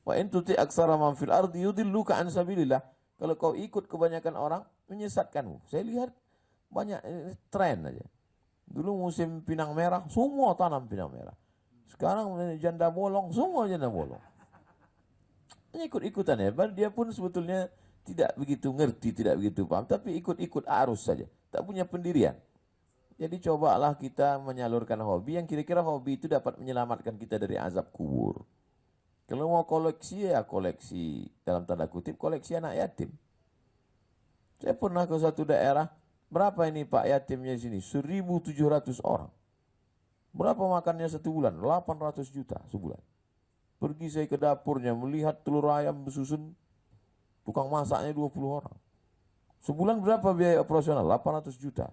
Wa in tuti aksara man fil ardi yudilluka an sabilillah. Kalau kau ikut kebanyakan orang, menyesatkanmu. Saya lihat banyak tren aja. Dulu musim pinang merah, semua tanam pinang merah. Sekarang janda bolong, semua janda bolong. Ikut-ikutan ya. Dia pun sebetulnya tidak begitu ngerti, tidak begitu paham. Tapi ikut-ikut arus saja. Tak punya pendirian. Jadi cobalah kita menyalurkan hobi yang kira-kira hobi itu dapat menyelamatkan kita dari azab kubur. Kalau mau koleksi ya koleksi, dalam tanda kutip, koleksi anak yatim. Saya pernah ke satu daerah, berapa ini Pak yatimnya di sini? 1.700 orang. Berapa makannya satu bulan? 800 juta sebulan. Pergi saya ke dapurnya melihat telur ayam bersusun, tukang masaknya 20 orang. Sebulan berapa biaya operasional? 800 juta.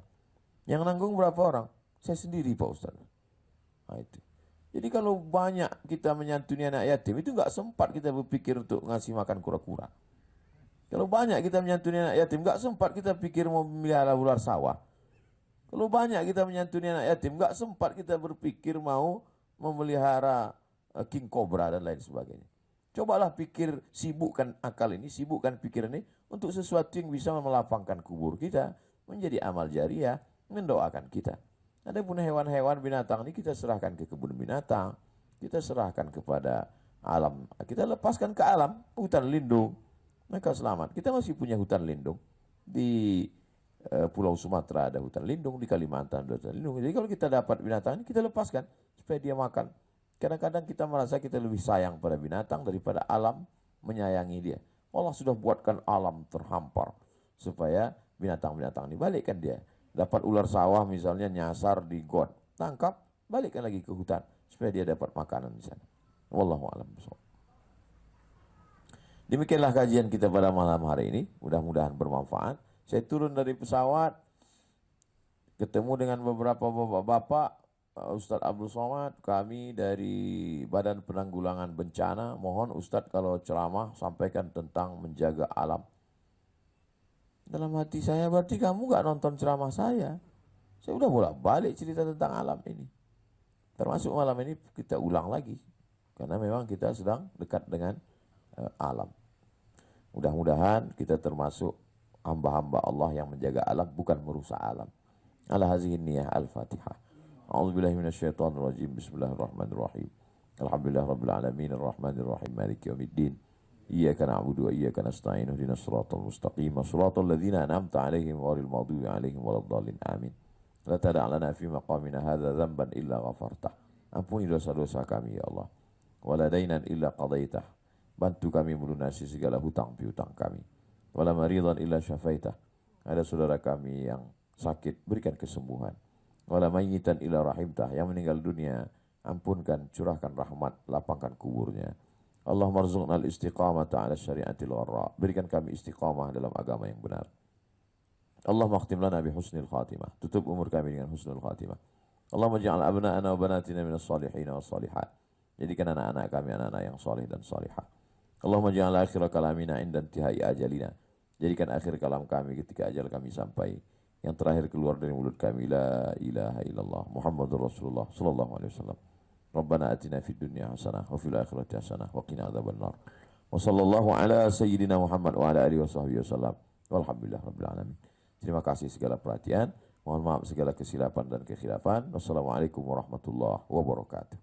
Yang nanggung berapa orang? Saya sendiri Pak Ustaz. Nah, itu. Jadi kalau banyak kita menyantuni anak yatim, itu nggak sempat kita berpikir untuk ngasih makan kura-kura. Kalau banyak kita menyantuni anak yatim, nggak sempat kita pikir mau memelihara ular sawah. Kalau banyak kita menyantuni anak yatim, nggak sempat kita berpikir mau memelihara king cobra dan lain sebagainya. Cobalah pikir, sibukkan akal ini, sibukkan pikiran ini untuk sesuatu yang bisa melapangkan kubur kita, menjadi amal jariah, mendoakan kita. Adapun hewan-hewan binatang ini kita serahkan ke kebun binatang, kita serahkan kepada alam, kita lepaskan ke alam, hutan lindung, mereka selamat. Kita masih punya hutan lindung di Pulau Sumatera ada hutan lindung, di Kalimantan ada hutan lindung. Jadi kalau kita dapat binatang ini kita lepaskan supaya dia makan. Kadang-kadang kita merasa kita lebih sayang pada binatang daripada alam menyayangi dia. Allah sudah buatkan alam terhampar supaya binatang-binatang ini balikkan dia. Dapat ular sawah misalnya nyasar di got, tangkap, balikkan lagi ke hutan supaya dia dapat makanan di sana. Wallahu a'lam bishawab. Demikianlah kajian kita pada malam hari ini. Mudah-mudahan bermanfaat. Saya turun dari pesawat, ketemu dengan beberapa bapak-bapak, Ustadz Abdul Somad, kami dari Badan Penanggulangan Bencana. Mohon Ustadz kalau ceramah sampaikan tentang menjaga alam. Dalam hati saya, berarti kamu gak nonton ceramah saya. Saya udah bolak-balik cerita tentang alam ini. Termasuk malam ini kita ulang lagi. Karena memang kita sedang dekat dengan alam. Mudah-mudahan kita termasuk hamba-hamba Allah yang menjaga alam, bukan merusak alam. Ala hazihi niyah al-Fatihah. A'udzubillahi minasyaitonir rajim. Bismillahirrahmanirrahim. Alhamdulillah rabbil alamin arrahmanir rahim maliki yaumiddin. Iyyaka na'budu wa iyyaka nasta'in. Ihdinas siratal mustaqim. Shiratal ladzina an'amta 'alaihim ghairil maghdubi 'alaihim waladdallin. Amin. La tada' lana fi maqamina hadza dzamban illa ghafartah. Ampuni dosa-dosa kami ya Allah. Wala dainan illa qadaitah. Bantu kami melunasi segala hutang piutang kami. Wala maridan illa syafaitah. Ada saudara kami yang sakit, berikan kesembuhan. Wala mayyitan illa rahimtah. Yang meninggal dunia, ampunkan, curahkan rahmat, lapangkan kuburnya. Allahumma rzuqna al-istiqamata ala syariatil gharra. Berikan kami istiqamah dalam agama yang benar. Allahumma akhtim lana bi husnil khatimah. Tutup umur kami dengan husnul khatimah. Allahumma ja'al abna'ana wa banatina minas salihin wa salihat. Jadikan anak-anak kami anak-anak yang salih dan salihah. Allahumma ja'al akhir kalamina inda intihai ajalina. Jadikan akhir kalam kami ketika ajal kami sampai. Yang terakhir keluar dari mulut kami, la ilaha illallah Muhammadur Rasulullah sallallahu alaihi wasallam. Rabbana atina fid dunya hasanah wa fil akhirati hasanah wa qina adzabannar. Wa sallallahu ala sayyidina Muhammad wa ala alihi washabbihi wasallam. Walhamdulillah rabbil alamin. Terima kasih segala perhatian. Mohon maaf segala kesilapan dan kekhilafan. Wassalamualaikum warahmatullahi wabarakatuh.